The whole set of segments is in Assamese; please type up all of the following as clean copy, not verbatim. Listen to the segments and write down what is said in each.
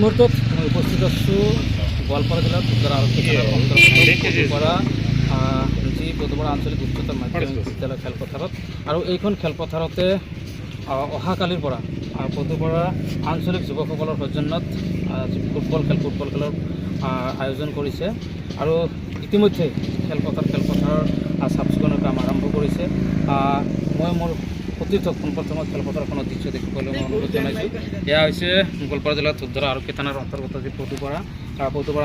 মুহূৰ্তত মই উপস্থিত আছোঁ গোৱালপাৰা জিলাৰ ধূপধাৰা আৰক্ষী থানাৰ অন্তৰ্গত পদুপাৰা যি পদুপাৰা আঞ্চলিক উচ্চতৰ মাধ্যমিক বিদ্যালয় খেলপথাৰত আৰু এইখন খেলপথাৰতে অহাকালিৰ পৰা পদুপাৰা আঞ্চলিক যুৱকসকলৰ সৌজন্যত ফুটবল খেলৰ আয়োজন কৰিছে আৰু ইতিমধ্যে খেলপথাৰৰ চাফ চিকুণৰ কাম আৰম্ভ কৰিছে। মই মোৰ সতীৰ্থক পোনপ্ৰথমে খেলপথাৰখনৰ দৃশ্য দেখিবলৈ মই অনুৰোধ জনাইছোঁ। এয়া হৈছে গোৱালপাৰা জিলাৰ ধূপধাৰা আৰক্ষী থানাৰ অন্তৰ্গত যি পদুপাৰা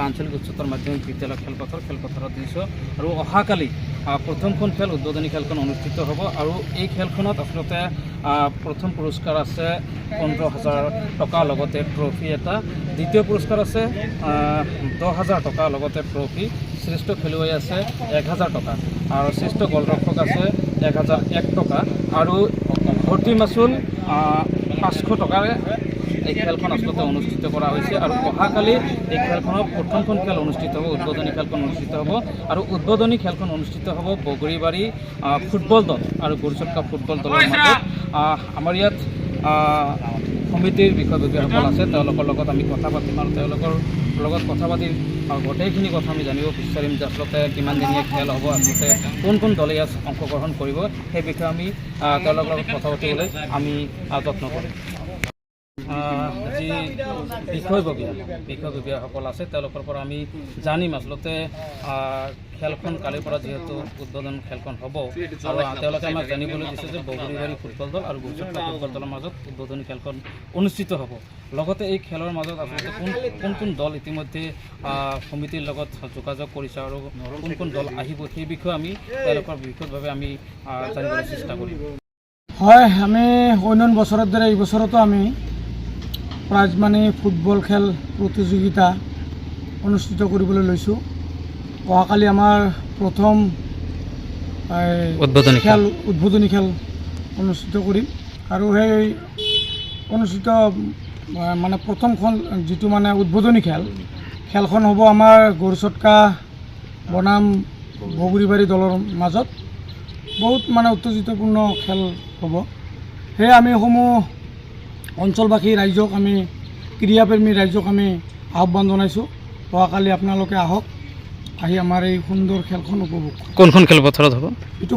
আঞ্চলিক উচ্চতৰ মাধ্যমিক বিদ্যালয় খেলপথাৰৰ দৃশ্য আৰু অহাকালি প্ৰথমখন খেল উদ্বোধনী খেলখন অনুষ্ঠিত হ'ব আৰু এই খেলখনত আচলতে প্ৰথম পুৰস্কাৰ আছে 15,000 টকা লগতে ট্ৰফি এটা, দ্বিতীয় পুৰস্কাৰ আছে 10,000 টকা লগতে ট্ৰফি, শ্ৰেষ্ঠ খেলুৱৈ আছে 1,000 টকা আৰু শ্ৰেষ্ঠ গলৰক্ষক আছে 1,001 টকা আৰু ভৰ্তি মাচুল 500 টকাৰে এই খেলখন আচলতে অনুষ্ঠিত কৰা হৈছে। আৰু অহাকালি এই খেলখনৰ প্ৰথমখন খেল অনুষ্ঠিত হ'ব, উদ্বোধনী খেলখন অনুষ্ঠিত হ'ব আৰু উদ্বোধনী খেলখন অনুষ্ঠিত হ'ব বগৰীবাৰী ফুটবল দল আৰু গুৰুচটকা ফুটবল দলৰ মাজত। আমাৰ ইয়াত সমিতিৰ বিষয়ববীয়াসকল আছে, তেওঁলোকৰ লগত আমি কথা পাতিম আৰু তেওঁলোকৰ লগত কথা পাতি গোটেইখিনি কথা আমি জানিব বিচাৰিম যে আচলতে কিমান দিনীয়া খেল হ'ব, আচলতে কোন দলে ইয়াত অংশগ্ৰহণ কৰিব, সেই বিষয়ে আমি তেওঁলোকৰ লগত কথা পাতিবলৈ আমি যত্ন কৰিম। যি বিষয়ববীয়াসকল আছে তেওঁলোকৰ পৰা আমি জানিম আচলতে খেলখন কালিৰ পৰা যিহেতু উদ্বোধন খেলখন হ'ব আৰু তেওঁলোকে আমাক জানিবলৈ দিছে যে বগৰীবাৰী ফুটবল দল আৰু গুৰুচটকা ফুটবল দলৰ মাজত উদ্বোধনী খেলখন অনুষ্ঠিত হ'ব। লগতে এই খেলৰ মাজত আচলতে কোন দল ইতিমধ্যে সমিতিৰ লগত যোগাযোগ কৰিছে আৰু কোন দল আহিব সেই বিষয়ে আমি তেওঁলোকৰ বিশদভাৱে আমি জানিবলৈ চেষ্টা কৰিম। হয়, আমি অন্য বছৰৰ দৰে এই বছৰতো আমি প্ৰাইজমানি ফুটবল খেল প্ৰতিযোগিতা অনুষ্ঠিত কৰিবলৈ লৈছোঁ। অহাকালি আমাৰ প্ৰথম উদ্বোধনী খেল অনুষ্ঠিত কৰিম আৰু সেই অনুষ্ঠিত প্ৰথমখন যিটো উদ্বোধনী খেলখন হ'ব আমাৰ গুৰুচটকা বনাম বগৰীবাৰী দলৰ মাজত। বহুত উত্তেজিতপূৰ্ণ খেল হ'ব। সেয়ে আমি অঞ্চলবাসী ৰাইজক আমি ক্ৰীড়াপ্ৰেমী ৰাইজক আমি আহ্বান জনাইছোঁ, অহাকালি আপোনালোকে আহক, আহি আমাৰ এই সুন্দৰ খেলখন উপভোগ কৰক। কোনখন খেলপথাৰত হ'ব? এইটো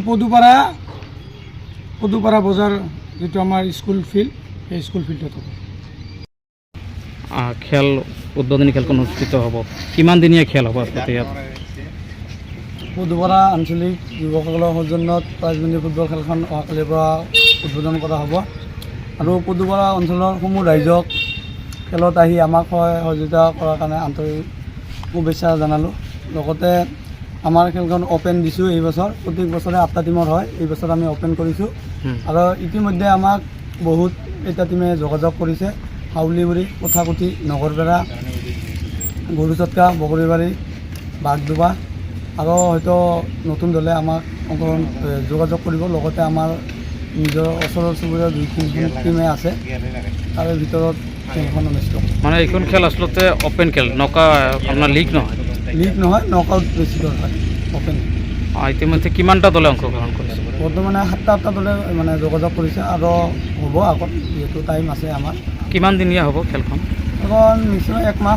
পদুপাৰা বজাৰ যিটো আমাৰ স্কুল ফিল্ড, সেই স্কুল ফিল্ডত হ'ব। উদ্বোধনী খেলখন অনুষ্ঠিত হ'ব। কিমান দিনীয়া খেল হ'ব আচলতে ইয়াত? পদুপাৰা আঞ্চলিক যুৱকসকলৰ সৌজন্যত প্ৰাইজমানি ফুটবল খেলখন অহাকালিৰ পৰা উদ্বোধন কৰা হ'ব আৰু পদুপাৰা অঞ্চলৰ সমূহ ৰাইজক খেলত আহি আমাক সহযোগিতা কৰাৰ কাৰণে আন্তৰিক শুভেচ্ছা জনালোঁ। লগতে আমাৰ খেলখন অ'পেন দিছোঁ এই বছৰ, প্ৰত্যেক বছৰে 8টা টিমৰ হয়, এই বছৰ আমি অ'পেন কৰিছোঁ আৰু ইতিমধ্যে আমাক বহুত কেইটা টিমে যোগাযোগ কৰিছে, হাউলিগুৰি, কঠাকুটি, নগৰবেৰা, গুৰুচটকা, বগৰীবাৰী, বাগডোবা আৰু হয়তো নতুন দলে আমাক যোগাযোগ কৰিব। লগতে আমাৰ নিজৰ ওচৰৰ চুবুৰীয়া 2-3খন টিমে আছে, তাৰে ভিতৰত খেলখন অনুষ্ঠিত এইখন খেল আচলতে অ'পেন খেল, আপোনাৰ লিগ নহয়, নকআউট বেচিছত হয় অ'পেন। ইতিমধ্যে কিমানটা দলে অংশগ্ৰহণ কৰিছে? বৰ্তমানে 7টা দলে যোগাযোগ কৰিছে আৰু হ'ব আগত, যিহেতু টাইম আছে আমাৰ। কিমান দিনীয়া হ'ব খেলখন? এখন নিশ্চয় 1 মাহ।